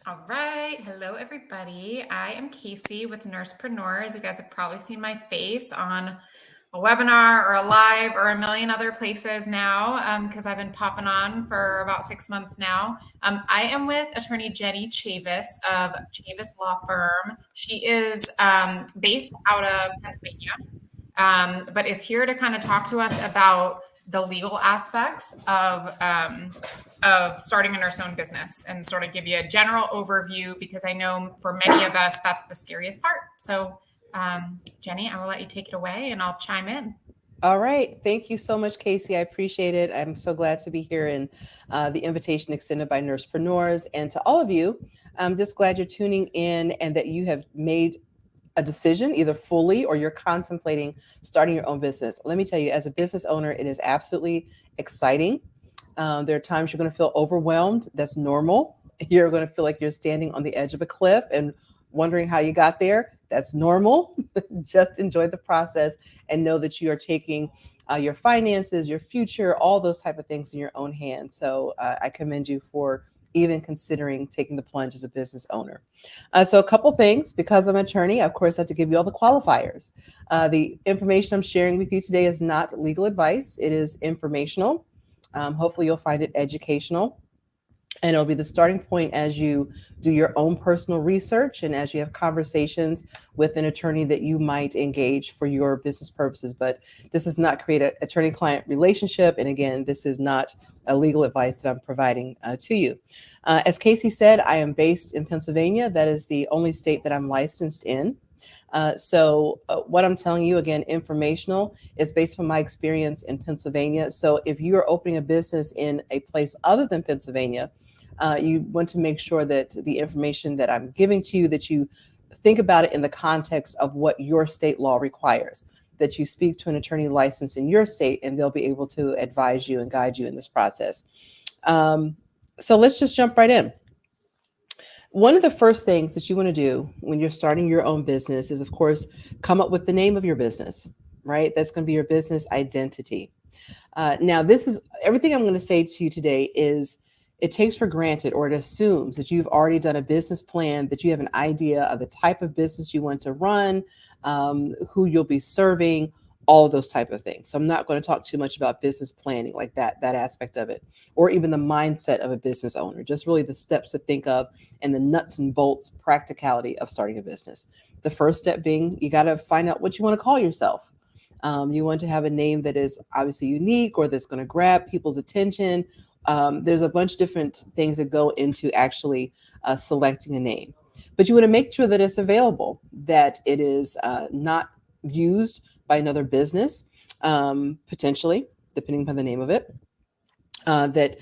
All right. Hello, everybody. I am Casey with Nursepreneurs. You guys have probably seen my face on a webinar or a live or a million other places now because I've been popping on for about 6 months now. I am with attorney Jenni Chavis of Chavis Law Firm. She is based out of Pennsylvania, but is here to kind of talk to us about the legal aspects of starting a nurse owned business and sort of give you a general overview because I know for many of us that's the scariest part. So, Jenni, I will let you take it away and I'll chime in. All right. Thank you so much, Casey. I appreciate it. I'm so glad to be here and the invitation extended by Nursepreneurs. And to all of you, I'm just glad you're tuning in and that you have made a decision either fully or you're contemplating starting your own business. Let me tell you, as a business owner, it is absolutely exciting. There are times you're going to feel overwhelmed. That's normal. You're going to feel like you're standing on the edge of a cliff and wondering how you got there. That's normal. Just enjoy the process and know that you are taking your finances, your future, all those type of things in your own hands. So I commend you for even considering taking the plunge as a business owner. So a couple things, because I'm an attorney, of course, I have to give you all the qualifiers. The information I'm sharing with you today is not legal advice. It is informational. Hopefully you'll find it educational. And it'll be the starting point as you do your own personal research and as you have conversations with an attorney that you might engage for your business purposes. But this does not create an attorney-client relationship. And again, this is not a legal advice that I'm providing to you. As Casey said, I am based in Pennsylvania. That is the only state that I'm licensed in. So what I'm telling you, again, informational, is based on my experience in Pennsylvania. So if you are opening a business in a place other than Pennsylvania, you want to make sure that the information that I'm giving to you, that you think about it in the context of what your state law requires, that you speak to an attorney licensed in your state, and they'll be able to advise you and guide you in this process. So let's just jump right in. One of the first things that you want to do when you're starting your own business is, of course, come up with the name of your business, right? That's going to be your business identity. Now, this is everything I'm going to say to you today is it takes for granted or it assumes that you've already done a business plan, that you have an idea of the type of business you want to run, who you'll be serving, all those type of things. So I'm not going to talk too much about business planning like that aspect of it, or even the mindset of a business owner, just really the steps to think of and the nuts and bolts practicality of starting a business. The first step being you got to find out what you want to call yourself. You want to have a name that is obviously unique or that's going to grab people's attention. There's a bunch of different things that go into actually selecting a name. But you want to make sure that it's available, that it is not used by another business, potentially, depending upon the name of it, that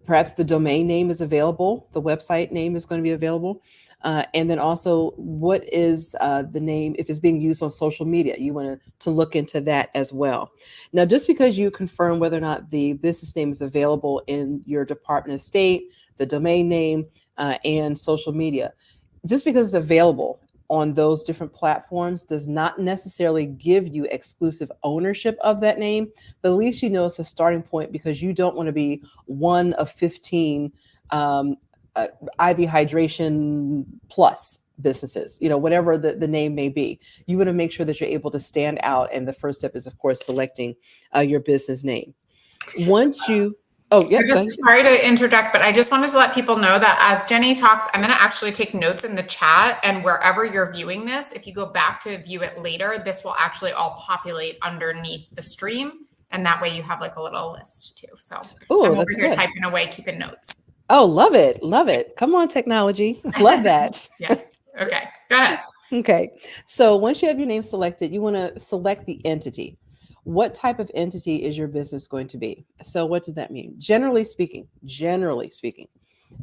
perhaps the domain name is available, the website name is going to be available. And then also, what is the name if it's being used on social media? You want to look into that as well. Now, just because you confirm whether or not the business name is available in your Department of State, the domain name, and social media, just because it's available on those different platforms does not necessarily give you exclusive ownership of that name, but at least you know it's a starting point because you don't want to be one of 15 IV Hydration Plus businesses, whatever the name may be. You want to make sure that you're able to stand out. And the first step is, of course, selecting your business name. Once you Oh, I'm yep. Go just ahead. sorry to interject, but I just wanted to let people know that as Jenni talks, I'm going to actually take notes in the chat, and wherever you're viewing this, if you go back to view it later, this will actually all populate underneath the stream. And that way you have like a little list too. So Oh, I'm over that's here good. typing away, keeping notes. Oh, love it. Love it. Come on, technology. Love that. Yes. Okay. Go ahead. Okay. So once you have your name selected, you want to select the entity. What type of entity is your business going to be? So what does that mean? Generally speaking,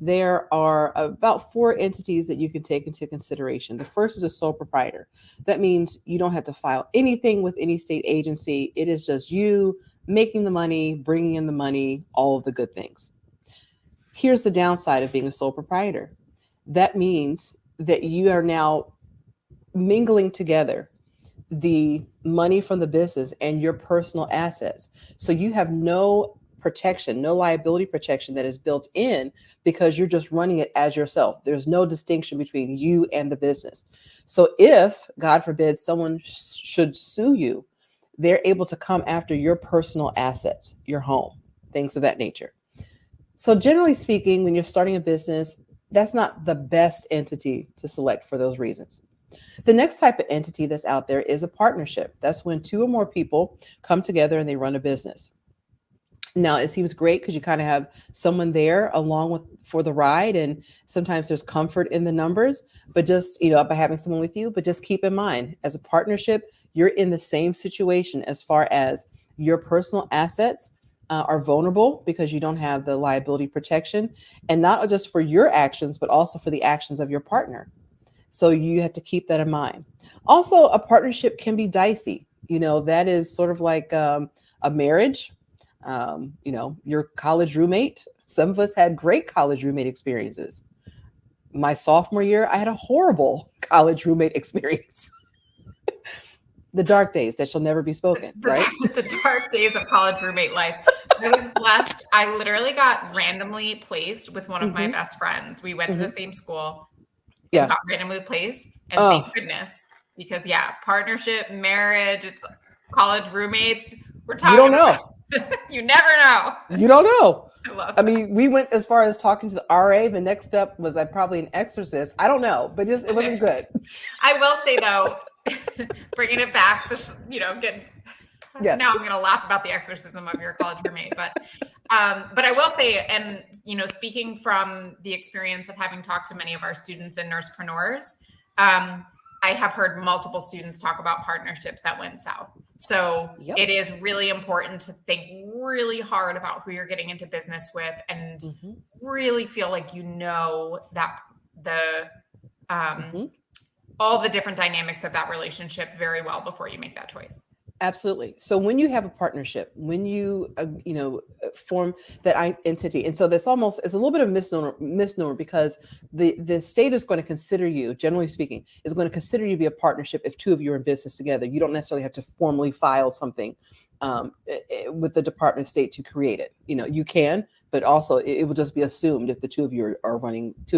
there are about 4 entities that you can take into consideration. The first is a sole proprietor. That means you don't have to file anything with any state agency. It is just you making the money, bringing in the money, all of the good things. Here's the downside of being a sole proprietor. That means that you are now mingling together the money from the business and your personal assets. So you have no protection, no liability protection that is built in because you're just running it as yourself. There's no distinction between you and the business. So if, God forbid, someone should sue you, they're able to come after your personal assets, your home, things of that nature. So generally speaking, when you're starting a business, that's not the best entity to select for those reasons. The next type of entity that's out there is a partnership. That's when two or more people come together and they run a business. Now, it seems great because you kind of have someone there along with for the ride, and sometimes there's comfort in the numbers, but just, by having someone with you, but just keep in mind, as a partnership, you're in the same situation as far as your personal assets are vulnerable because you don't have the liability protection, and not just for your actions, but also for the actions of your partner. So you have to keep that in mind. Also, a partnership can be dicey. That is sort of like a marriage. Your college roommate. Some of us had great college roommate experiences. My sophomore year, I had a horrible college roommate experience. The dark days that shall never be spoken, right? The dark days of college roommate life. I was blessed. I literally got randomly placed with one of my best friends. We went to the same school and got randomly placed. And thank goodness, because partnership, marriage, it's college roommates. We're talking. You don't know. You never know. You don't know. I mean, we went as far as talking to the RA. The next step was probably an exorcist. I don't know, but it wasn't good. I will say though, bringing it back, yes. Now I'm going to laugh about the exorcism of your college roommate, but I will say, and speaking from the experience of having talked to many of our students and nursepreneurs, I have heard multiple students talk about partnerships that went south. So It is really important to think really hard about who you're getting into business with, and really feel like that all the different dynamics of that relationship very well before you make that choice. Absolutely. So when you have a partnership, when you form that entity, and so this almost is a little bit of misnomer because the state is going to consider you, generally speaking, is going to consider you to be a partnership if two of you are in business together. You don't necessarily have to formally file something with the Department of State to create it. You can, but also it will just be assumed if the two or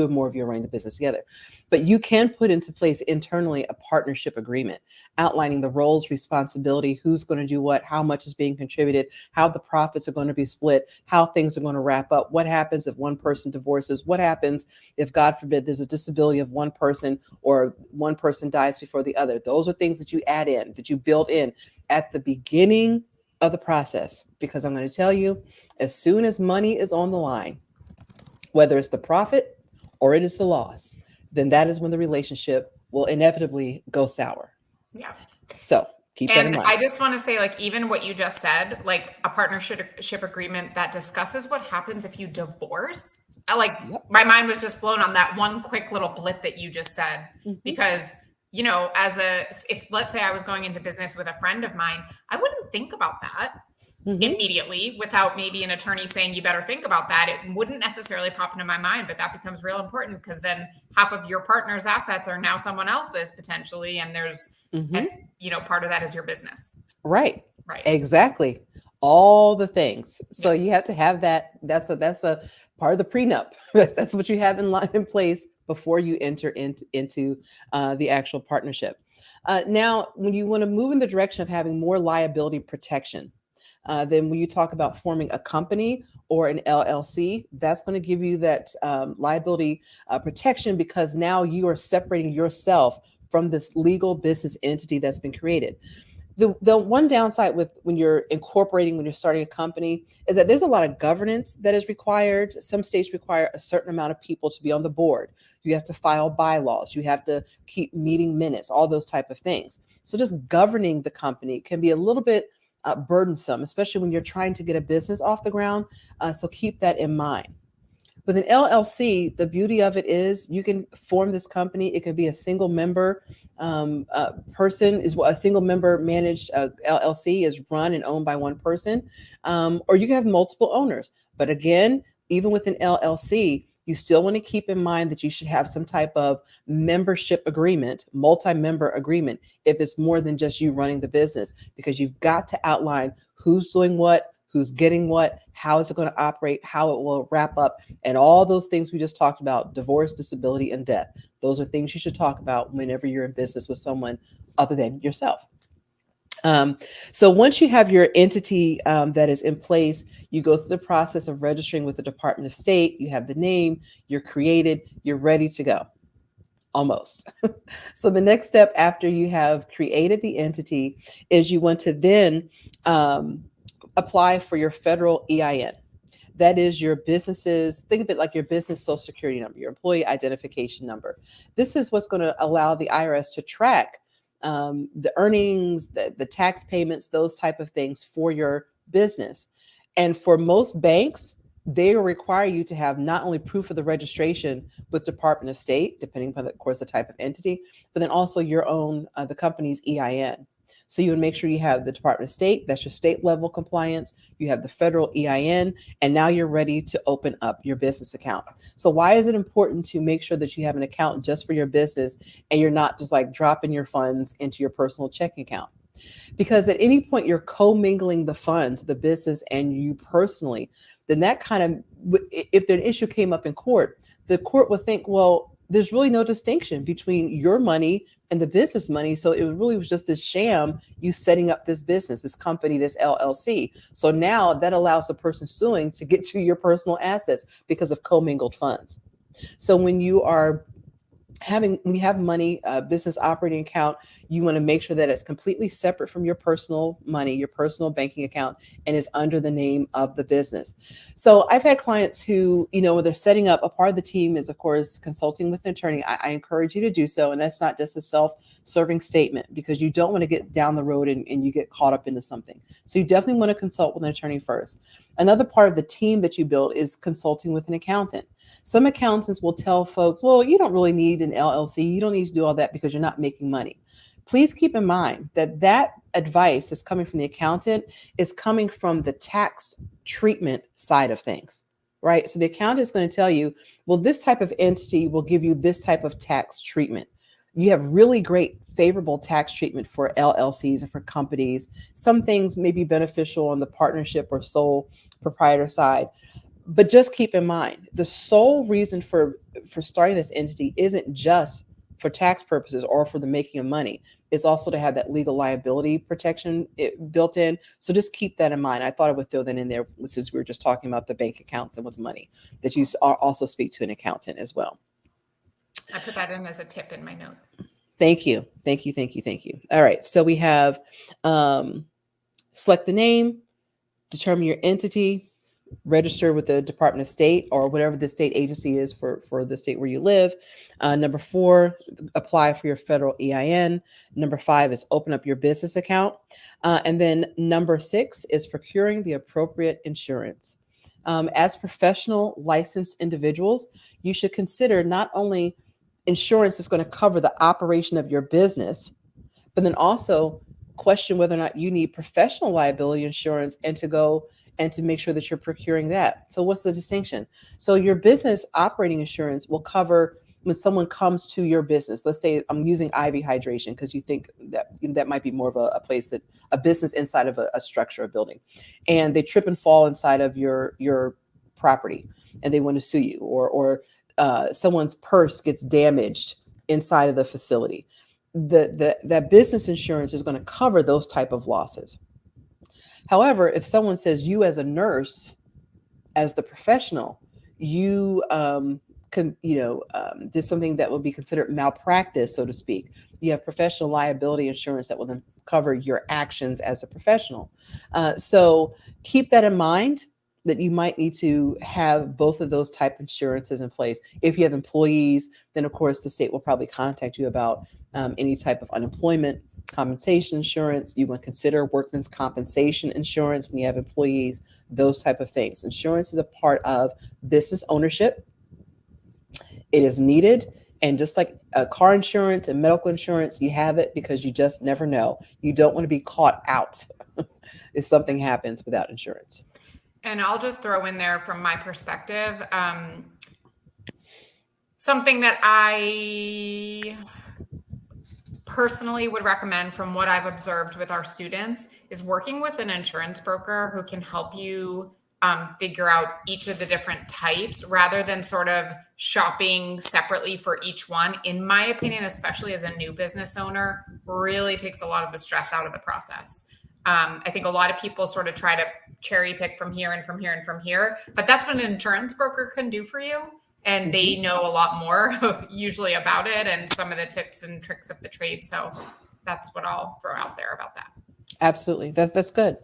more of you are running the business together. But you can put into place internally a partnership agreement outlining the roles, responsibility, who's going to do what, how much is being contributed, how the profits are going to be split, how things are going to wrap up, what happens if one person divorces, what happens if, God forbid, there's a disability of one person or one person dies before the other. Those are things that you add in, that you build in at the beginning of the process, because I'm going to tell you, as soon as money is on the line, whether it's the profit or it is the loss, then that is when the relationship will inevitably go sour. Yeah. So keep that in mind. I just want to say, even what you just said, a partnership agreement that discusses what happens if you divorce. My mind was just blown on that one quick little blip that you just said, because if let's say I was going into business with a friend of mine, I wouldn't think about that immediately without maybe an attorney saying, you better think about that. It wouldn't necessarily pop into my mind, but that becomes real important, because then half of your partner's assets are now someone else's potentially. And there's, part of that is your business. Right. Exactly. All the things. So you have to have that. That's a part of the prenup. That's what you have in place before you enter into the actual partnership. Now, when you want to move in the direction of having more liability protection, then when you talk about forming a company or an LLC, that's going to give you that liability protection, because now you are separating yourself from this legal business entity that's been created. The one downside with when you're starting a company, is that there's a lot of governance that is required. Some states require a certain amount of people to be on the board. You have to file bylaws. You have to keep meeting minutes, all those type of things. So just governing the company can be a little bit burdensome, especially when you're trying to get a business off the ground. So keep that in mind. With an LLC, the beauty of it is you can form this company. It could be a single member person, is a single member managed LLC is run and owned by one person, or you can have multiple owners. But again, even with an LLC, you still want to keep in mind that you should have some type of membership agreement, multi-member agreement, if it's more than just you running the business, because you've got to outline who's doing what, who's getting what, how is it going to operate, how it will wrap up, and all those things we just talked about: divorce, disability, and death. Those are things you should talk about whenever you're in business with someone other than yourself. Um, so once you have your entity that is in place, you go through the process of registering with the Department of State. You have the name, you're created, you're ready to go. Almost. So the next step after you have created the entity is you want to then um, apply for your federal EIN. That is your business's, think of it like your business social security number, your employee identification number. This is what's going to allow the IRS to track the earnings, the tax payments, those type of things for your business. And for most banks, they require you to have not only proof of the registration with Department of State, depending upon, of course, the type of entity, but then also your own, the company's EIN. So you would make sure you have the Department of State, that's your state level compliance, you have the federal EIN, and now you're ready to open up your business account. So why is it important to make sure that you have an account just for your business and you're not just like dropping your funds into your personal checking account? Because at any point you're commingling the funds, the business and you personally, then that kind of, if an issue came up in court, the court would think, well, there's really no distinction between your money and the business money. So it really was just this sham, you setting up this business, this company, this LLC. So now that allows the person suing to get to your personal assets because of commingled funds. So when you are when you have money, business operating account, you want to make sure that it's completely separate from your personal money, your personal banking account, and is under the name of the business. So I've had clients who, when they're setting up, a part of the team is, of course, consulting with an attorney. I encourage you to do so. And that's not just a self-serving statement, because you don't want to get down the road and you get caught up into something. So you definitely want to consult with an attorney first. Another part of the team that you build is consulting with an accountant. Some accountants will tell folks, well, you don't really need an LLC. You don't need to do all that because you're not making money. Please keep in mind that that advice is coming from the accountant, is coming from the tax treatment side of things, right? So the accountant is going to tell you, well, this type of entity will give you this type of tax treatment. You have really great favorable tax treatment for LLCs and for companies. Some things may be beneficial on the partnership or sole proprietor side. But just keep in mind, the sole reason for starting this entity isn't just for tax purposes or for the making of money. It's also to have that legal liability protection built in. So just keep that in mind. I thought I would throw that in there since we were just talking about the bank accounts and with money, that you also speak to an accountant as well. I put that in as a tip in my notes. Thank you. Thank you. Thank you. Thank you. All right. So we have select the name, determine your entity, register with the Department of State or whatever the state agency is for the state where you live. Number 4, apply for your federal EIN. Number 5 is open up your business account. And then number 6 is procuring the appropriate insurance. As professional licensed individuals, you should consider not only insurance is going to cover the operation of your business, but then also question whether or not you need professional liability insurance and to make sure that you're procuring that. So what's the distinction? So your business operating insurance will cover when someone comes to your business. Let's say I'm using IV hydration because you think that might be more of a place, that a business inside of a structure, a building, and they trip and fall inside of your property and they want to sue you, or someone's purse gets damaged inside of the facility. That business insurance is going to cover those type of losses. However, if someone says you as a nurse, as the professional, you did something that would be considered malpractice, so to speak, you have professional liability insurance that will then cover your actions as a professional. So keep that in mind, that you might need to have both of those type insurances in place. If you have employees, then of course the state will probably contact you about any type of unemployment compensation insurance. You want to consider workman's compensation insurance when you have employees, those type of things. Insurance is a part of business ownership. It is needed. And just like car insurance and medical insurance, you have it because you just never know. You don't want to be caught out if something happens without insurance. And I'll just throw in there from my perspective, something that I personally would recommend, from what I've observed with our students, is working with an insurance broker who can help you figure out each of the different types rather than sort of shopping separately for each one. In my opinion, especially as a new business owner, really takes a lot of the stress out of the process. I think a lot of people sort of try to cherry pick from here and from here and from here, but that's what an insurance broker can do for you. And they know a lot more usually about it and some of the tips and tricks of the trade. So that's what I'll throw out there about that. Absolutely. That's good.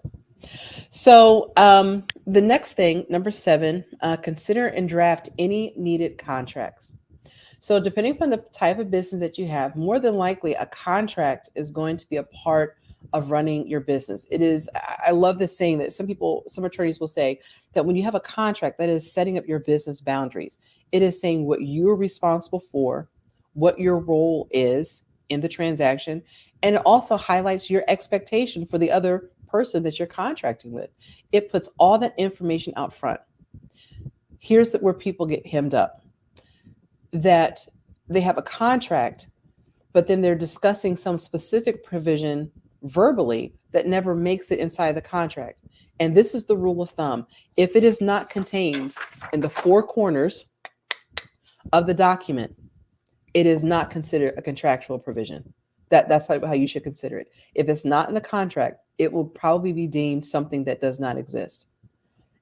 So the next thing, number 7, consider and draft any needed contracts. So depending upon the type of business that you have, more than likely a contract is going to be a part of running your business. It is, I love this saying that some attorneys will say that when you have a contract, that is setting up your business boundaries. It is saying what you're responsible for, what your role is in the transaction, and it also highlights your expectation for the other person that you're contracting with. It puts all that information out front. Here's where people get hemmed up, that they have a contract, but then they're discussing some specific provision verbally that never makes it inside the contract. And this is the rule of thumb. If it is not contained in the 4 corners of the document, it is not considered a contractual provision. That's how you should consider it. If it's not in the contract, it will probably be deemed something that does not exist.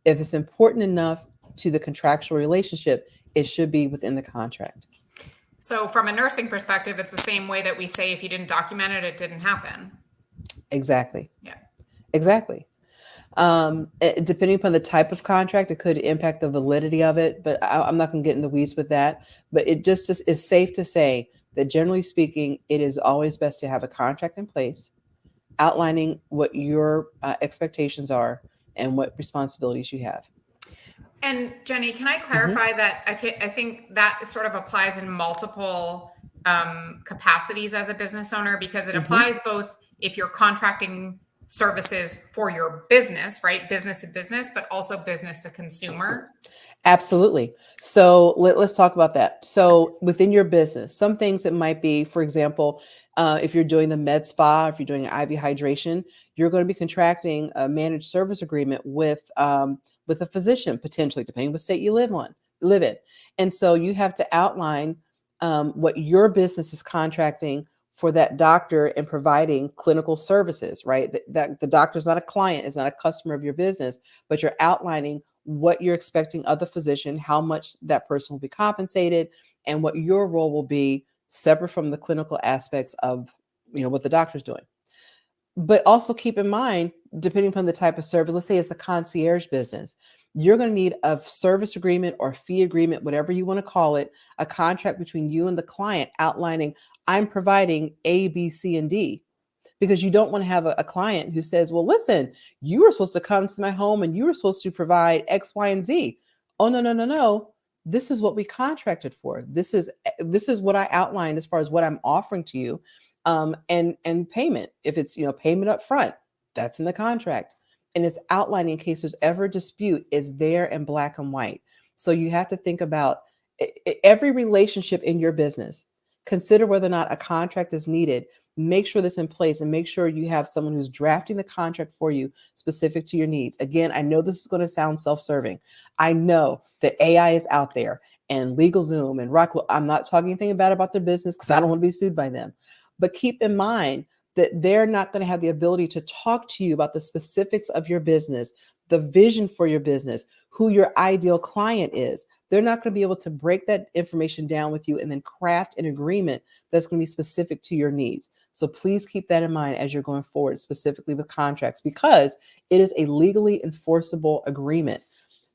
If it's important enough to the contractual relationship, it should be within the contract. So from a nursing perspective, it's the same way that we say if you didn't document it, it didn't happen. Exactly. Yeah. Exactly. Depending upon the type of contract, it could impact the validity of it, but I'm not going to get in the weeds with that. But it just is safe to say that generally speaking, it is always best to have a contract in place outlining what your expectations are and what responsibilities you have. And Jenny, can I clarify that I think that sort of applies in multiple capacities as a business owner, because it applies both if you're contracting services for your business, right? Business to business, but also business to consumer. Absolutely. So let's talk about that. So within your business, some things that might be, for example, if you're doing the med spa, if you're doing IV hydration, you're going to be contracting a managed service agreement with a physician, potentially, depending on what state you live in. And so you have to outline what your business is contracting for that doctor and providing clinical services, right? That the doctor is not a client, is not a customer of your business, but you're outlining what you're expecting of the physician, how much that person will be compensated, and what your role will be separate from the clinical aspects of, what the doctor's doing. But also keep in mind, depending upon the type of service, let's say it's a concierge business, you're going to need a service agreement or fee agreement, whatever you want to call it, a contract between you and the client outlining, I'm providing A, B, C, and D. Because you don't want to have a client who says, well, listen, you were supposed to come to my home and you were supposed to provide X, Y, and Z. Oh, no, no, no, no. This is what we contracted for. This is what I outlined as far as what I'm offering to you. And payment. If it's, payment up front, that's in the contract. And it's outlining in case there's ever a dispute, is there in black and white. So you have to think about every relationship in your business. Consider whether or not a contract is needed. Make sure that's in place and make sure you have someone who's drafting the contract for you specific to your needs. Again, I know this is going to sound self-serving. I know that AI is out there and LegalZoom and Rock. I'm not talking anything bad about their business because I don't want to be sued by them. But keep in mind that they're not going to have the ability to talk to you about the specifics of your business, the vision for your business, who your ideal client is. They're not going to be able to break that information down with you and then craft an agreement that's going to be specific to your needs. So please keep that in mind as you're going forward, specifically with contracts, because it is a legally enforceable agreement.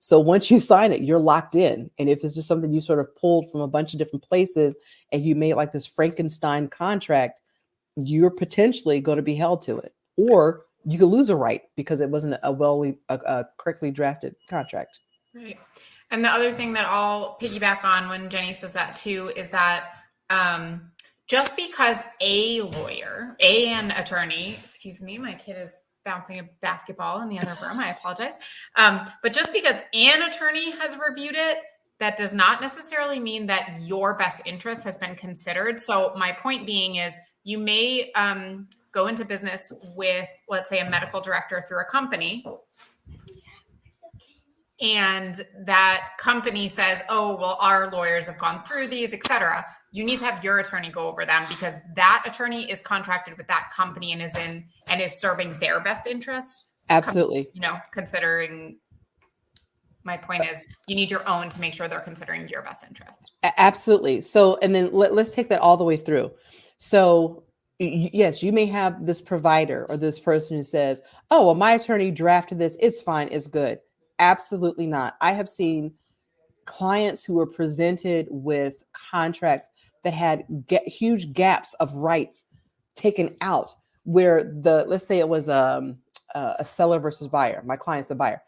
So once you sign it, you're locked in. And if it's just something you sort of pulled from a bunch of different places and you made like this Frankenstein contract, you're potentially going to be held to it. Or you could lose a right because it wasn't a correctly drafted contract. Right. And the other thing that I'll piggyback on when Jenny says that too is that just because an attorney, excuse me, my kid is bouncing a basketball in the other room, I apologize. But just because an attorney has reviewed it, that does not necessarily mean that your best interest has been considered. So my point being is, you may go into business with, let's say, a medical director through a company, and that company says, oh, well, our lawyers have gone through these, et cetera. You need to have your attorney go over them, because that attorney is contracted with that company and is serving their best interests. Absolutely. Considering, my point is, you need your own to make sure they're considering your best interest. Absolutely. So, and then let's take that all the way through. So yes, you may have this provider or this person who says, oh, well, my attorney drafted this. It's fine. It's good. Absolutely not. I have seen clients who were presented with contracts that had huge gaps of rights taken out, where let's say it was a seller versus buyer. My client's the buyer.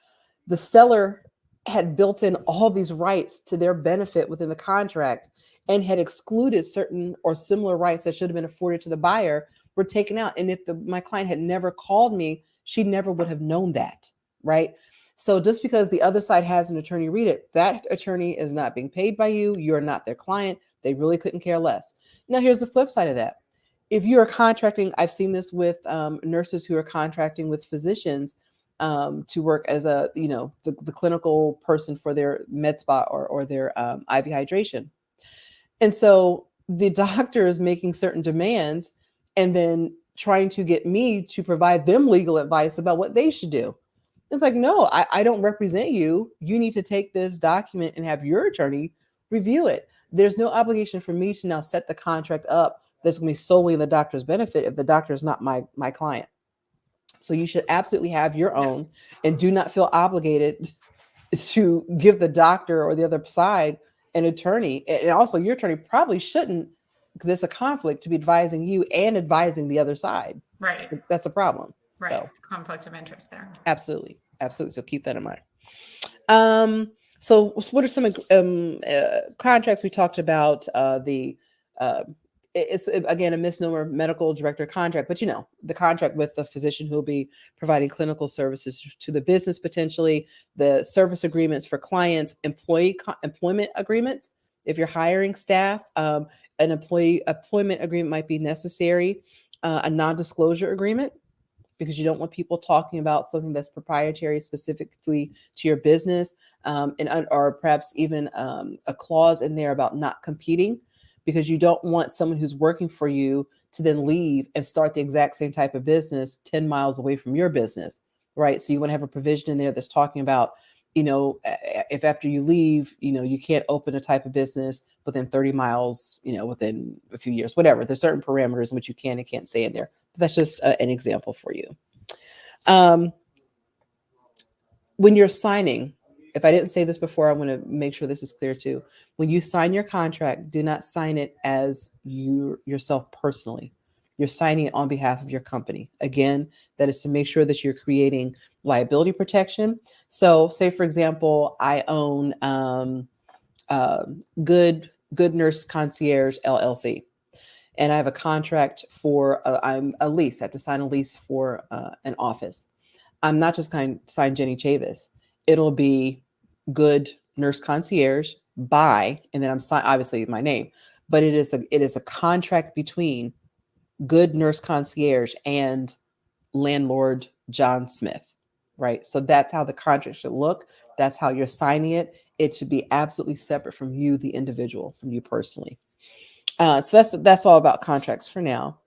The seller had built in all these rights to their benefit within the contract and had excluded certain or similar rights that should have been afforded to the buyer were taken out. And if my client had never called me, she never would have known that, right? So just because the other side has an attorney read it, that attorney is not being paid by you. You're not their client. They really couldn't care less. Now, here's the flip side of that. If you are contracting, I've seen this with nurses who are contracting with physicians to work as the clinical person for their med spa or their IV hydration. And so the doctor is making certain demands and then trying to get me to provide them legal advice about what they should do. It's like, no, I don't represent you. You need to take this document and have your attorney review it. There's no obligation for me to now set the contract up that's going to be solely in the doctor's benefit if the doctor is not my client. So you should absolutely have your own, and do not feel obligated to give the doctor or the other side an attorney. And also your attorney probably shouldn't, because it's a conflict, to be advising you and advising the other side. Right. That's a problem. Right. So, conflict of interest there. Absolutely. Absolutely. So keep that in mind. So what are some contracts we talked about? It's again a misnomer, medical director contract, but the contract with the physician who will be providing clinical services to the business, potentially the service agreements for clients, employment agreements. If you're hiring staff, an employment agreement might be necessary, a non-disclosure agreement, because you don't want people talking about something that's proprietary specifically to your business, or perhaps even a clause in there about not competing, because you don't want someone who's working for you to then leave and start the exact same type of business 10 miles away from your business, right? So you want to have a provision in there that's talking about, if after you leave, you can't open a type of business within 30 miles, within a few years, whatever. There's certain parameters in which you can and can't say in there. But that's just an example for you. When you're signing, if I didn't say this before, I want to make sure this is clear too. When you sign your contract, do not sign it as yourself personally. You're signing it on behalf of your company. Again, that is to make sure that you're creating liability protection. So say, for example, I own Good Nurse Concierge LLC, and I have a contract for I'm a lease. I have to sign a lease for an office. I'm not just going to sign Jenni Chavis. It'll be Good Nurse Concierge by, and then I'm obviously my name, but it is a contract between Good Nurse Concierge and landlord John Smith, right? So that's how the contract should look. That's how you're signing it. It should be absolutely separate from you, the individual, from you personally. So that's all about contracts for now.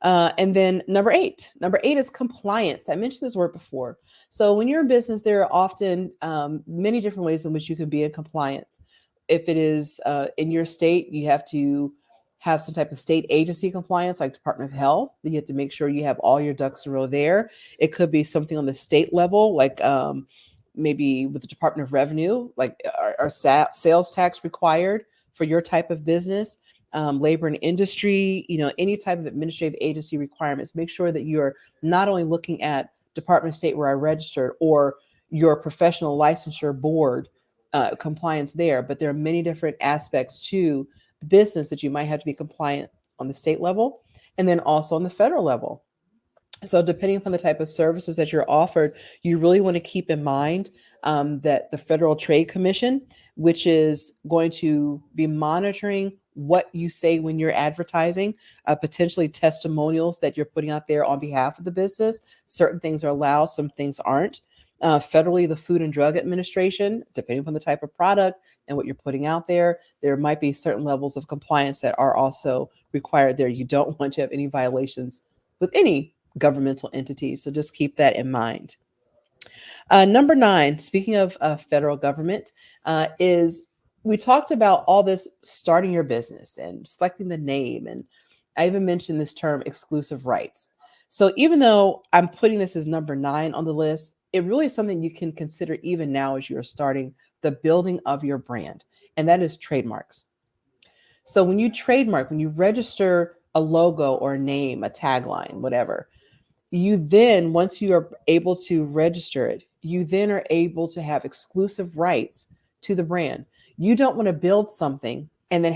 And then number eight is compliance. I mentioned this word before. So when you're in business, there are often many different ways in which you can be in compliance. If it is in your state, you have to have some type of state agency compliance, like Department of Health. You have to make sure you have all your ducks in a row there. It could be something on the state level, like maybe with the Department of Revenue, like are sales tax required for your type of business? Labor and industry, any type of administrative agency requirements. Make sure that you're not only looking at Department of State where I registered or your professional licensure board compliance there, but there are many different aspects to business that you might have to be compliant on the state level and then also on the federal level. So depending upon the type of services that you're offered, you really want to keep in mind that the Federal Trade Commission, which is going to be monitoring what you say when you're advertising, potentially testimonials that you're putting out there on behalf of the business. Certain things are allowed, some things aren't. Federally, the Food and Drug Administration, depending upon the type of product and what you're putting out there, there might be certain levels of compliance that are also required there. You don't want to have any violations with any governmental entities. So just keep that in mind. Number 9, speaking of federal government, is we talked about all this starting your business and selecting the name. And I even mentioned this term exclusive rights. So even though I'm putting this as number 9 on the list, it really is something you can consider even now as you're starting the building of your brand, and that is trademarks. So when you trademark, when you register a logo or a name, a tagline, whatever, you then, once you are able to register it, you then are able to have exclusive rights to the brand. You don't want to build something and then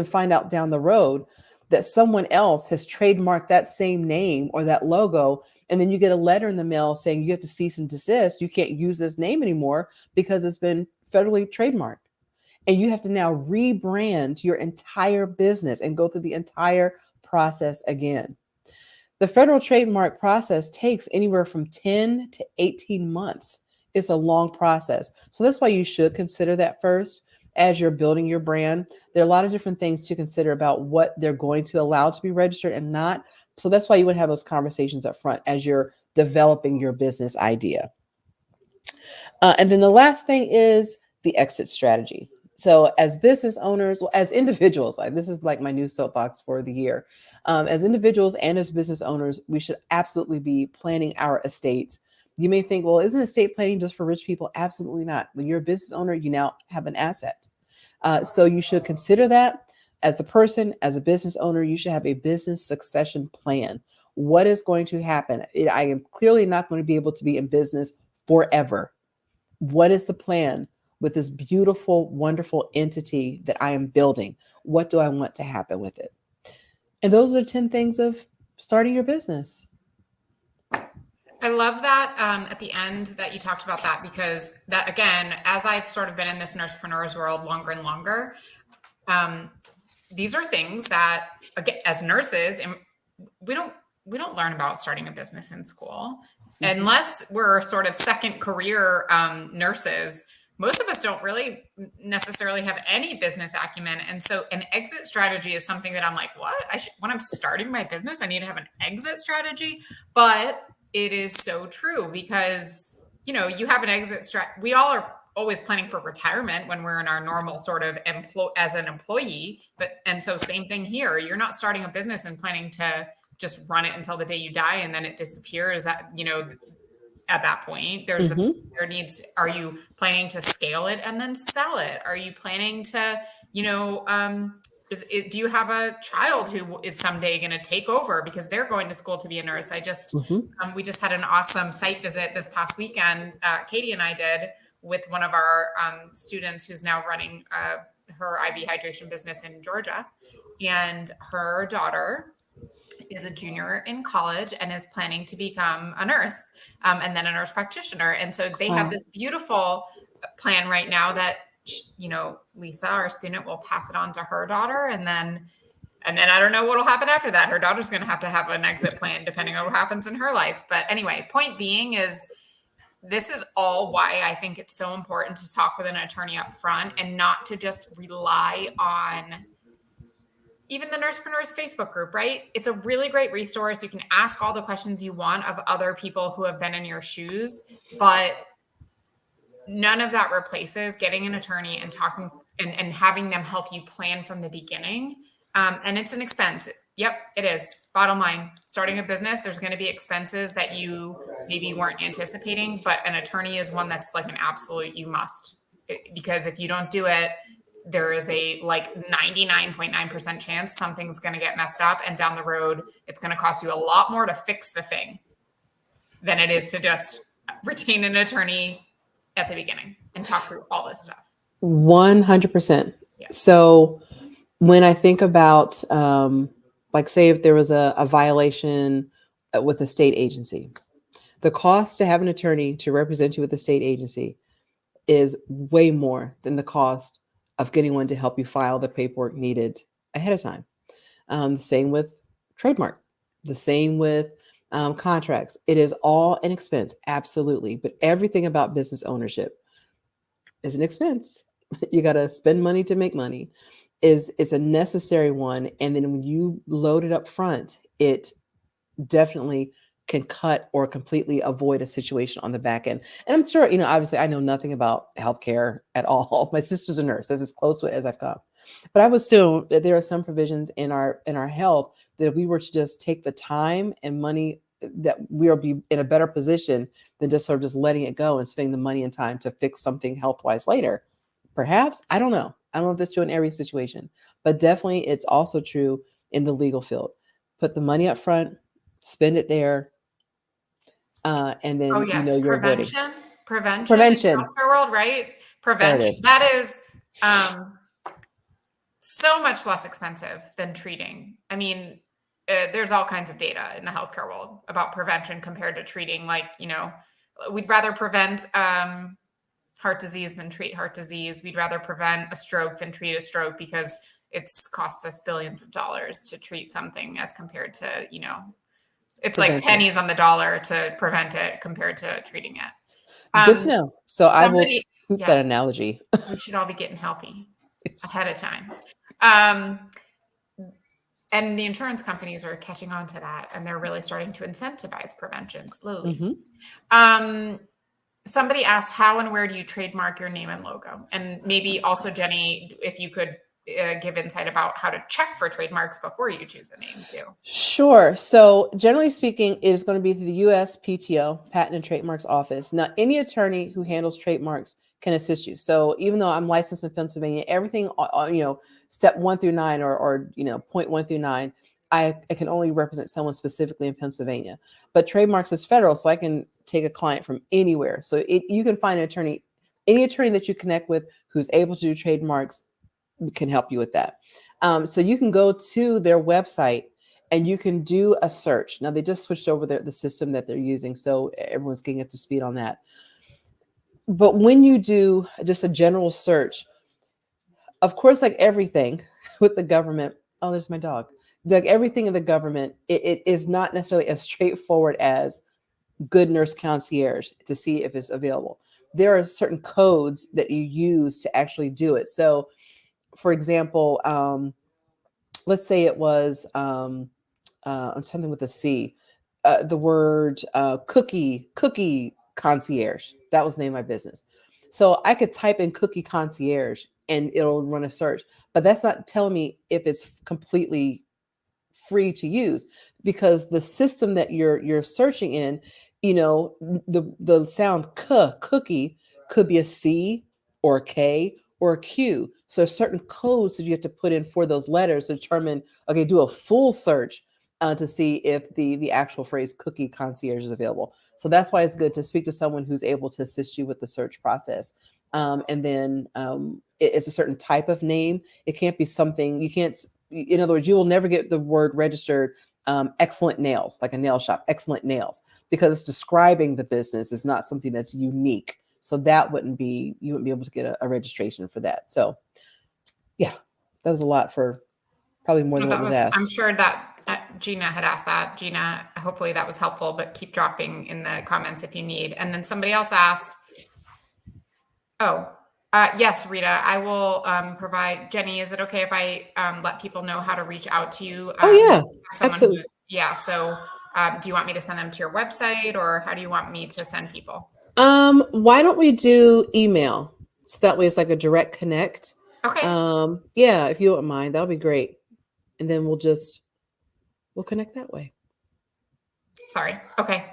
find out down the road that someone else has trademarked that same name or that logo, and then you get a letter in the mail saying you have to cease and desist. You can't use this name anymore because it's been federally trademarked. And you have to now rebrand your entire business and go through the entire process again. The federal trademark process takes anywhere from 10 to 18 months. It's a long process. So that's why you should consider that first as you're building your brand. There are a lot of different things to consider about what they're going to allow to be registered and not. So that's why you would have those conversations up front as you're developing your business idea. And then the last thing is the exit strategy. So as business owners, well, as individuals, this is like my new soapbox for the year. As individuals and as business owners, we should absolutely be planning our estates. You may think, well, isn't estate planning just for rich people? Absolutely not. When you're a business owner, you now have an asset. So you should consider that. As the person, as a business owner, you should have a business succession plan. What is going to happen? I am clearly not going to be able to be in business forever. What is the plan with this beautiful, wonderful entity that I am building? What do I want to happen with it? And those are 10 things of starting your business. I love that at the end that you talked about that, because that, again, as I've sort of been in this nursepreneurs world longer and longer, these are things that, again, as nurses, and we don't learn about starting a business in school. Mm-hmm. Unless we're sort of second career nurses. Most of us don't really necessarily have any business acumen. And so an exit strategy is something that I'm like, what? When I'm starting my business, I need to have an exit strategy. But it is so true because, you have an exit strategy. We all are always planning for retirement when we're in our normal sort of as an employee. And so same thing here. You're not starting a business and planning to just run it until the day you die and then it disappears. At that point, there's are you planning to scale it and then sell it? Are you planning to, do you have a child who is someday going to take over because they're going to school to be a nurse? We just had an awesome site visit this past weekend. Katie and I did with one of our students who's now running her IV hydration business in Georgia, and her daughter is a junior in college and is planning to become a nurse and then a nurse practitioner. And so they have this beautiful plan right now that, Lisa, our student, will pass it on to her daughter. And then I don't know what will happen after that. Her daughter's going to have an exit plan depending on what happens in her life. But anyway, point being is this is all why I think it's so important to talk with an attorney up front and not to just rely on even the Nursepreneurs Facebook group, right? It's a really great resource. You can ask all the questions you want of other people who have been in your shoes, but none of that replaces getting an attorney and talking and having them help you plan from the beginning. And it's an expense. Yep, it is. Bottom line, starting a business, there's going to be expenses that you maybe weren't anticipating, but an attorney is one that's like an absolute you must. Because if you don't do it, there is a 99.9% chance something's going to get messed up, and down the road, it's going to cost you a lot more to fix the thing than it is to just retain an attorney at the beginning and talk through all this stuff. 100%. Yeah. So when I think about, say if there was a violation with a state agency, the cost to have an attorney to represent you with the state agency is way more than the cost of getting one to help you file the paperwork needed ahead of time. The same with trademark, the same with contracts. It is all an expense, absolutely. But everything about business ownership is an expense. You got to spend money to make money. Is a necessary one, and then when you load it up front, it definitely can cut or completely avoid a situation on the back end. And I'm sure, obviously I know nothing about healthcare at all. My sister's a nurse. That's as close to it as I've come. But I would still, there are some provisions in our health that if we were to just take the time and money, that we'll be in a better position than just sort of just letting it go and spending the money and time to fix something health wise later. Perhaps, I don't know. I don't know if that's true in every situation, but definitely it's also true in the legal field. Put the money up front, spend it there, and Oh then yes, you're avoiding prevention in the prevention. healthcare world, right? There it Prevention. is. That is so much less expensive than treating. I mean, there's all kinds of data in the healthcare world about prevention compared to treating. Like, we'd rather prevent heart disease than treat heart disease. We'd rather prevent a stroke than treat a stroke because it's costs us billions of dollars to treat something as compared to, it's like Prevention. pennies on the dollar to prevent it compared to treating it. Good to know. So I will Somebody, keep that yes, analogy. we should all be getting healthy Yes. ahead of time. And the insurance companies are catching on to that, and they're really starting to incentivize prevention slowly. Mm-hmm. Somebody asked, how and where do you trademark your name and logo? And maybe also, Jenny, if you could give insight about how to check for trademarks before you choose a name too. Sure. So generally speaking, it is going to be through the USPTO, Patent and Trademarks Office. Now, any attorney who handles trademarks can assist you. So even though I'm licensed in Pennsylvania, everything, step 1 through 9 or point 1 through 9, I can only represent someone specifically in Pennsylvania. But trademarks is federal, so I can take a client from anywhere. So you can find an attorney, any attorney that you connect with who's able to do trademarks can help you with that. So you can go to their website and you can do a search. Now they just switched over the system that they're using, so everyone's getting up to speed on that. But when you do just a general search, of course, like everything with the government, oh, there's my dog. Like everything in the government, it is not necessarily as straightforward as good nurse concierge to see if it's available. There are certain codes that you use to actually do it. So, for example, let's say it was something with a C, the word cookie concierge. That was the name of my business. So I could type in cookie concierge and it'll run a search, but that's not telling me if it's completely free to use, because the system that you're searching in, the sound cookie could be a C or a K or a Q. So certain codes that you have to put in for those letters to determine, okay, do a full search to see if the actual phrase cookie concierge is available. So that's why it's good to speak to someone who's able to assist you with the search process. And then it's a certain type of name. It can't be something you can't. In other words, you will never get the word registered excellent nails, like a nail shop, excellent nails, because it's describing the business. It's not something that's unique. So that you wouldn't be able to get a registration for that. So yeah, that was a lot for probably more than what was I'm asked. sure that Gina had asked that. Gina, hopefully that was helpful, but keep dropping in the comments if you need. And then somebody else asked, yes, Rita, I will provide. Jenny, is it okay if I let people know how to reach out to you? Oh yeah, someone absolutely. So do you want me to send them to your website, or how do you want me to send people? Why don't we do email? So that way it's like a direct connect. Okay. Yeah, if you don't mind, that'll be great. And then we'll connect that way. Sorry. Okay.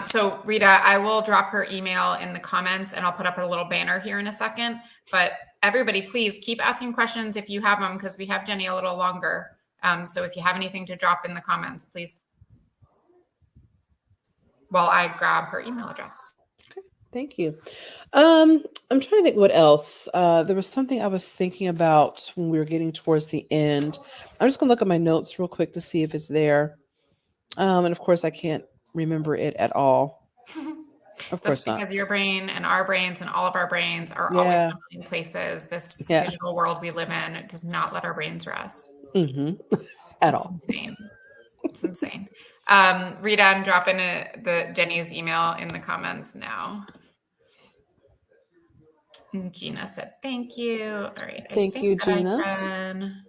So Rita, I will drop her email in the comments and I'll put up a little banner here in a second. But everybody, please keep asking questions if you have them, because we have Jenny a little longer. So if you have anything to drop in the comments, please, while I grab her email address. Okay, thank you. I'm trying to think what else. There was something I was thinking about when we were getting towards the end. I'm just gonna look at my notes real quick to see if it's there. And of course, I can't remember it at all. Of That's course not. because your brain and our brains and all of our brains are always Yeah. in a million places. This Yeah. digital world we live in does not let our brains rest. Hmm. At It's all. insane. It's insane. Rita, I'm dropping the Jenny's email in the comments now. And Gina said, thank you. All right. I Thank think you, that I Gina. can.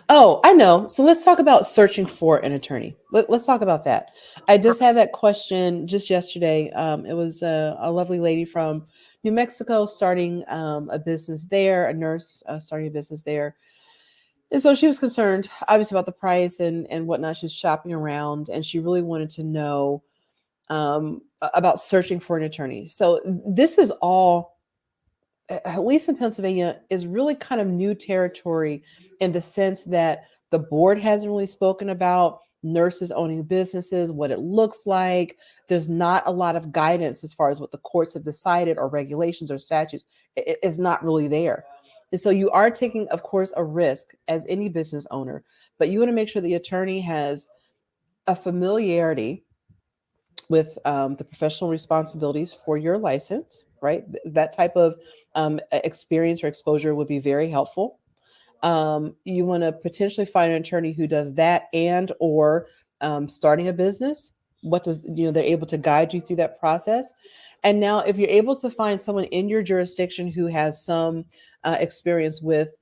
Oh, I know. So let's talk about searching for an attorney. Let's talk about that. I just had that question just yesterday. It was a lovely lady from New Mexico starting a business there, a nurse starting a business there. And so she was concerned, obviously, about the price and whatnot. She was shopping around and she really wanted to know about searching for an attorney. So this is all, at least in Pennsylvania, is really kind of new territory in the sense that the board hasn't really spoken about nurses owning businesses, what it looks like. There's not a lot of guidance as far as what the courts have decided or regulations or statutes. It's not really there. And so you are taking, of course, a risk as any business owner, but you want to make sure the attorney has a familiarity with the professional responsibilities for your license, right? That type of experience or exposure would be very helpful. You want to potentially find an attorney who does that and or starting a business. What does, they're able to guide you through that process. And now, if you're able to find someone in your jurisdiction who has some experience with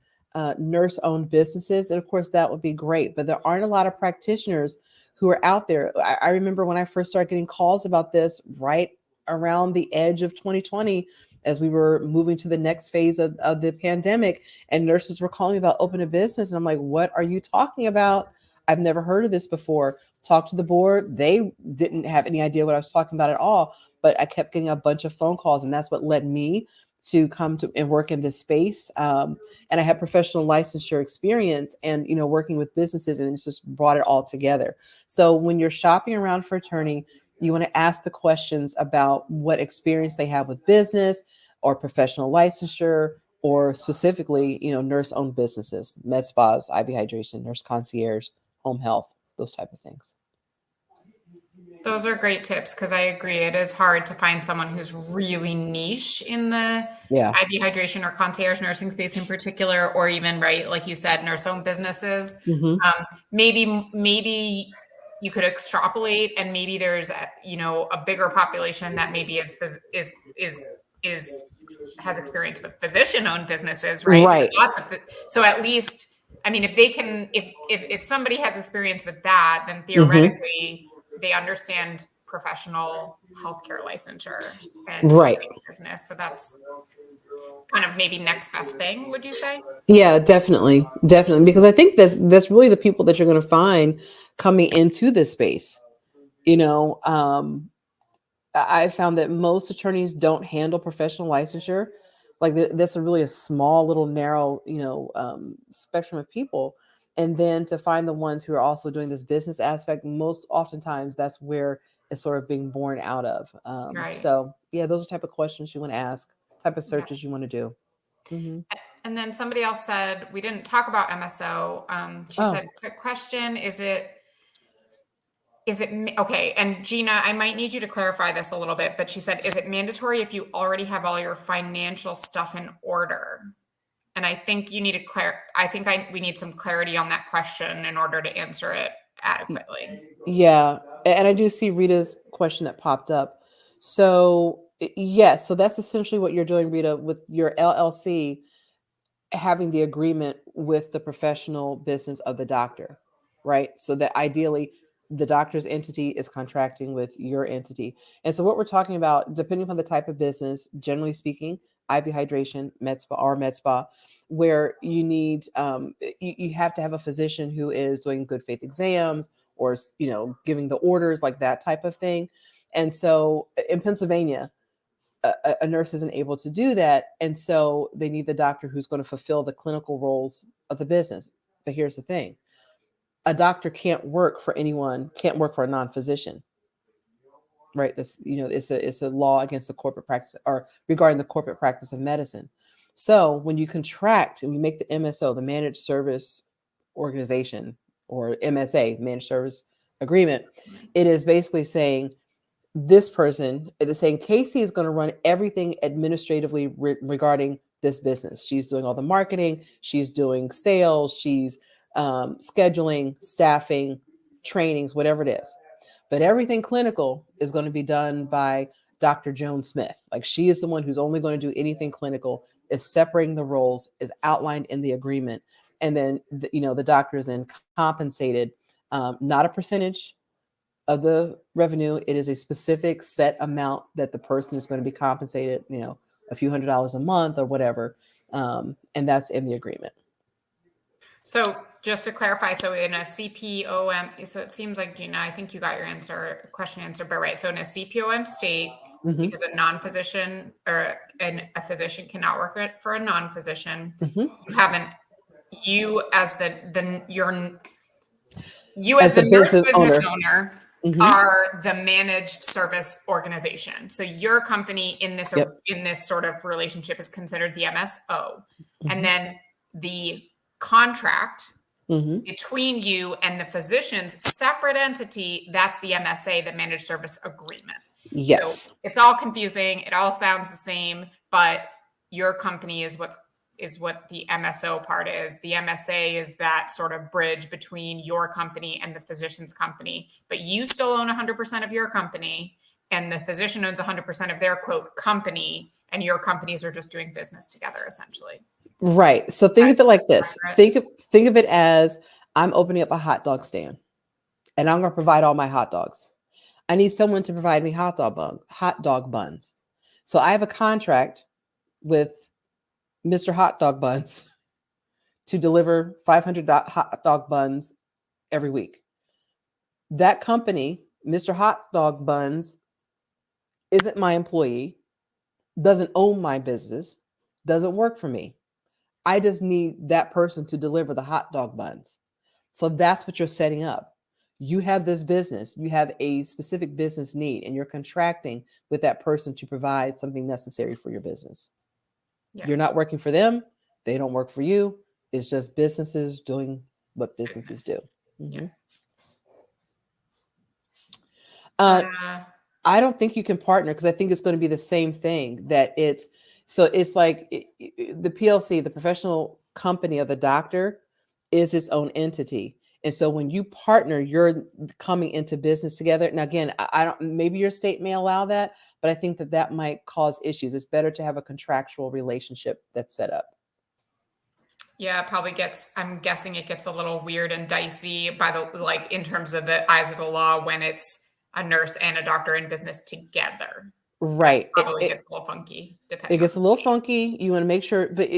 nurse-owned businesses, then of course that would be great. But there aren't a lot of practitioners who are out there. I remember when I first started getting calls about this right around the edge of 2020, as we were moving to the next phase of the pandemic, and nurses were calling me about opening a business. And I'm like, what are you talking about? I've never heard of this before. Talked to the board. They didn't have any idea what I was talking about at all. But I kept getting a bunch of phone calls, and that's what led me to come to and work in this space. And I had professional licensure experience and, working with businesses, and it's just brought it all together. So when you're shopping around for attorney, you want to ask the questions about what experience they have with business or professional licensure, or specifically, nurse-owned businesses, med spas, IV hydration, nurse concierge, home health, those type of things. Those are great tips because I agree. It is hard to find someone who's really niche in the Yeah. IV hydration or concierge nursing space in particular, or even, right, like you said, nurse-owned businesses. Mm-hmm. Maybe you could extrapolate, and maybe there's a bigger population that maybe is has experience with physician-owned businesses, right? Right. So at least, I mean, if they can, if somebody has experience with that, then Mm-hmm. theoretically they understand professional healthcare licensure and Right. operating business. So that's kind of maybe next best thing, would you say? Yeah, definitely. Definitely. Because I think that's really the people that you're going to find coming into this space. You know, I found that most attorneys don't handle professional licensure. Like that's a really a small, little, narrow, spectrum of people. And then to find the ones who are also doing this business aspect, most oftentimes that's where it's sort of being born out of. Right. So yeah, those are type of questions you want to ask, type of Yeah. searches you want to do. Mm-hmm. And then somebody else said, we didn't talk about MSO. She Oh, said, quick question, is it okay? And Gina, I might need you to clarify this a little bit, but she said, is it mandatory if you already have all your financial stuff in order? And I think you need we need some clarity on that question in order to answer it adequately. yeah. And I do see Rita's question that popped up. So yes, so that's essentially what you're doing, Rita, with your LLC, having the agreement with the professional business of the doctor, right? So that ideally the doctor's entity is contracting with your entity. And so what we're talking about, depending upon the type of business, generally speaking, IV hydration, med spa or med spa, where you need, you have to have a physician who is doing good faith exams or, giving the orders, like that type of thing. And so in Pennsylvania, a nurse isn't able to do that. And so they need the doctor who's going to fulfill the clinical roles of the business. But here's the thing. A doctor can't work for anyone, can't work for a non-physician, right? This, it's a law against the corporate practice or regarding the corporate practice of medicine. So when you contract and you make the MSO, the managed service organization, or MSA, managed service agreement, it is basically saying this person is saying Casey is going to run everything administratively regarding this business. She's doing all the marketing, she's doing sales, she's scheduling, staffing, trainings, whatever it is. But everything clinical is going to be done by Dr. Joan Smith. Like, she is the one who's only going to do anything clinical, is separating the roles, is outlined in the agreement. And then, the doctor is then compensated, not a percentage of the revenue. It is a specific set amount that the person is going to be compensated, a few $100s a month or whatever. And that's in the agreement. So just to clarify, so in a CPOM, so it seems like, Gina, I think you got your question answered, but right. So in a CPOM state, because a non-physician or a physician cannot work for a non-physician, you as the nurse business owner are the managed service organization. So your company in this sort of relationship is considered the MSO. And then the contract between you and the physician's separate entity, that's the MSA, the managed service agreement. Yes. So it's all confusing. It all sounds the same, but your company is what the MSO part is. The MSA is that sort of bridge between your company and the physician's company, but you still own 100% of your company, and the physician owns 100% of their quote company, and your companies are just doing business together essentially. Right. So think of it like this. Think of it as, I'm opening up a hot dog stand and I'm going to provide all my hot dogs. I need someone to provide me hot dog buns. So I have a contract with Mr. Hot Dog Buns to deliver 500 hot dog buns every week. That company, Mr. Hot Dog Buns, isn't my employee, doesn't own my business, doesn't work for me. I just need that person to deliver the hot dog buns. So that's what you're setting up. You have this business, you have a specific business need, and you're contracting with that person to provide something necessary for your business. Yeah. You're not working for them. They don't work for you. It's just businesses doing what businesses do. Yeah. I don't think you can partner, because I think it's going to be the same thing. It's like the PLC, the professional company of the doctor, is its own entity. And so when you partner, you're coming into business together. Now, again, maybe your state may allow that, but I think that might cause issues. It's better to have a contractual relationship that's set up. Yeah, I'm guessing it gets a little weird and dicey in terms of the eyes of the law when it's a nurse and a doctor in business together. Right. It gets a little funky. It gets a little funky. You want to make sure, but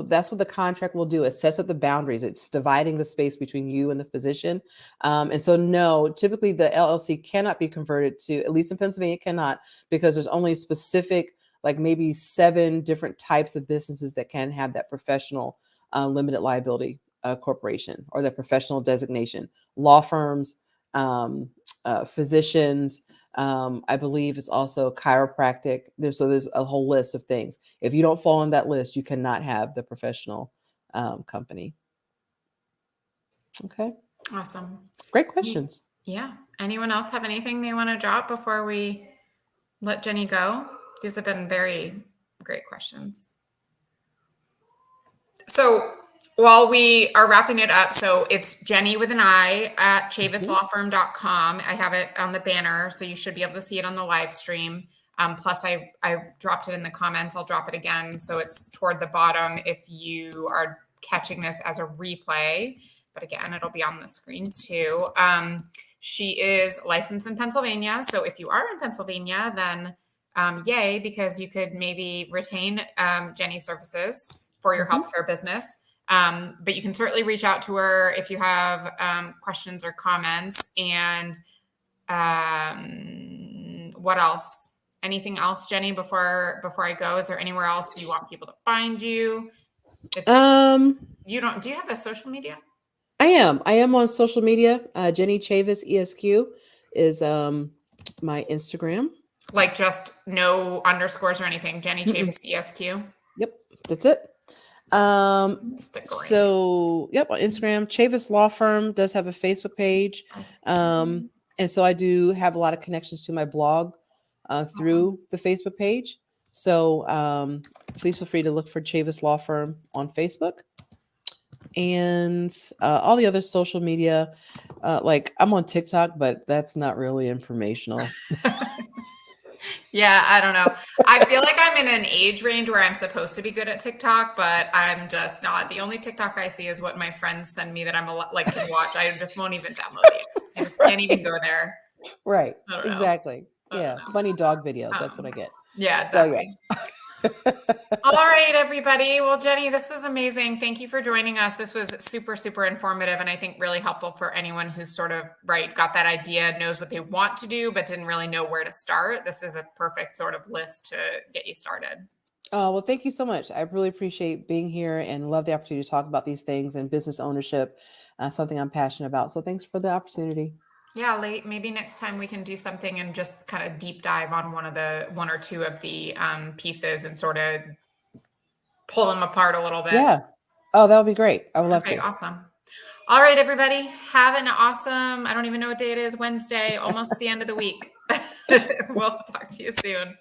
that's what the contract will do. It sets up the boundaries. It's dividing the space between you and the physician. And so no, typically the LLC cannot be converted to, at least in Pennsylvania, it cannot, because there's only specific, like maybe 7 different types of businesses that can have that professional limited liability corporation, or that professional designation. Law firms, physicians, I believe it's also chiropractic. There's a whole list of things. If you don't fall on that list, you cannot have the professional company. Okay. Awesome. Great questions. Yeah. Anyone else have anything they want to drop before we let Jenni go? These have been very great questions. So while we are wrapping it up, so it's Jenni with an I at chavislawfirm.com. I have it on the banner, so you should be able to see it on the live stream. Plus, I dropped it in the comments. I'll drop it again, so it's toward the bottom if you are catching this as a replay. But again, it'll be on the screen too. She is licensed in Pennsylvania, so if you are in Pennsylvania, then yay, because you could maybe retain Jenni's services for your healthcare business. But you can certainly reach out to her if you have questions or comments. And what else? Anything else, Jenni, before I go? Is there anywhere else you want people to find you? Do you have a social media? I am on social media. Jenni Chavis ESQ is my Instagram. Like just no underscores or anything. Jenni Chavis ESQ. Yep, that's it. So yep, on Instagram. Chavis Law Firm does have a Facebook page. And so I do have a lot of connections to my blog through the Facebook page. So please feel free to look for Chavis Law Firm on Facebook and all the other social media. Like I'm on TikTok, but that's not really informational. Yeah, I don't know. I feel like I'm in an age range where I'm supposed to be good at TikTok, but I'm just not. The only TikTok I see is what my friends send me that I'm like can watch. I just won't even download it. I just can't even go there. Right. I don't know. Exactly. I don't Yeah. know. Funny dog videos. That's what I get. Yeah, So yeah. exactly. All right, everybody. Well, Jenni, this was amazing. Thank you for joining us. This was super, super informative and I think really helpful for anyone who's sort of got that idea, knows what they want to do, but didn't really know where to start. This is a perfect sort of list to get you started. Oh, well, thank you so much. I really appreciate being here and love the opportunity to talk about these things and business ownership, something I'm passionate about. So thanks for the opportunity. Yeah, maybe next time we can do something and just kind of deep dive on one or two of the pieces and sort of pull them apart a little bit. Yeah. Oh, that would be great. I would love to. Awesome. All right, everybody. Have an awesome, I don't even know what day it is, Wednesday, almost the end of the week. We'll talk to you soon.